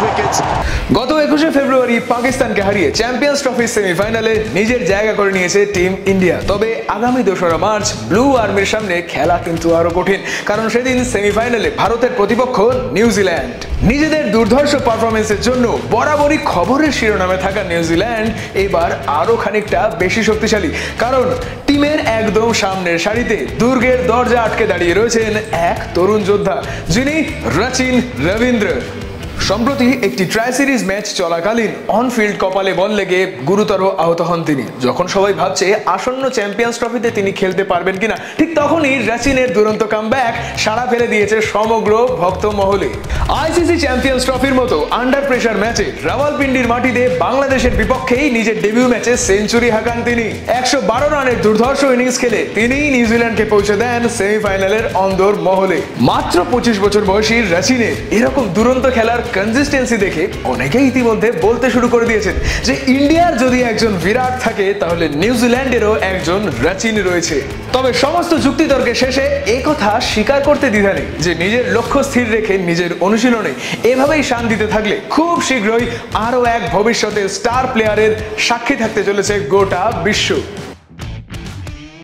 wickets. গত 21শে ফেব্রুয়ারি পাকিস্তানকে হারিয়ে চ্যাম্পিয়ন্স ট্রফির সেমিফাইনালে নিজের জায়গা করে নিয়েছে টিম ইন্ডিয়া। তবে আগামী 2রা মার্চ ব্লু আর্মির সামনে খেলা কিন্তু আরো কঠিন, কারণ সেদিন সেমিফাইনালে ভারতের প্রতিপক্ষ নিউজিল্যান্ড। নিজেদের দুর্ধর্ষ পারফরমেন্সের জন্য বরাবরই খবরের শিরোনামে থাকা নিউজিল্যান্ড এবার আরো খানিকটা বেশি শক্তিশালী, কারণ টিমের একদম সামনের সারিতে দুর্গের দরজা আটকে দাঁড়িয়ে রয়েছেন এক তরুণ যোদ্ধা, যিনি রচিন রবীন্দ্র। সম্প্রতি একটি ট্রাই সিরিজ ম্যাচ চলাকালীন অনফিল্ড কপালে বল লেগে গুরুতর আহত হন তিনি। যখন সবাই ভাবছে আসন্ন চ্যাম্পিয়ন্স ট্রফিতে তিনি খেলতে পারবেন কিনা, ঠিক তখনই রাচিনের দুরন্ত কামব্যাক সাড়া ফেলে দিয়েছে সমগ্র ভক্ত মহলে। আইসিসি চ্যাম্পিয়ন্স ট্রফির মতো আন্ডার প্রেসার ম্যাচে রাওয়ালপিন্ডির মাটিতে বাংলাদেশের বিপক্ষেই নিজের ডেবিউ ম্যাচে সেঞ্চুরি হাঁকান তিনি। 112 রানের দুর্ধর্ষ ইনিংস খেলে তিনি নিউজিল্যান্ডকে পৌঁছে দেন সেমিফাইনালের অন্দর মহলে। মাত্র 25 বছর বয়সী রাচিনের এরকম দুরন্ত খেলার কনসিস্টেন্সি দেখে অনেকেই ইতিমধ্যে বলতে শুরু করে দিয়েছেন যে ইন্ডিয়ার যদি একজন বিরাট থাকে তাহলে নিউজিল্যান্ডেরও একজন রাচিন রয়েছে। তবে সমস্ত যুক্তিতর্কের শেষে একথা স্বীকার করতে দ্বিধা নেই যে নিজের লক্ষ্য স্থির রেখে নিজের অনুশীলনে এভাবেই শান দিতে থাকলে খুব শীঘ্রই আরও এক ভবিষ্যতের স্টার প্লেয়ারের সাক্ষী থাকতে চলেছে গোটা বিশ্ব।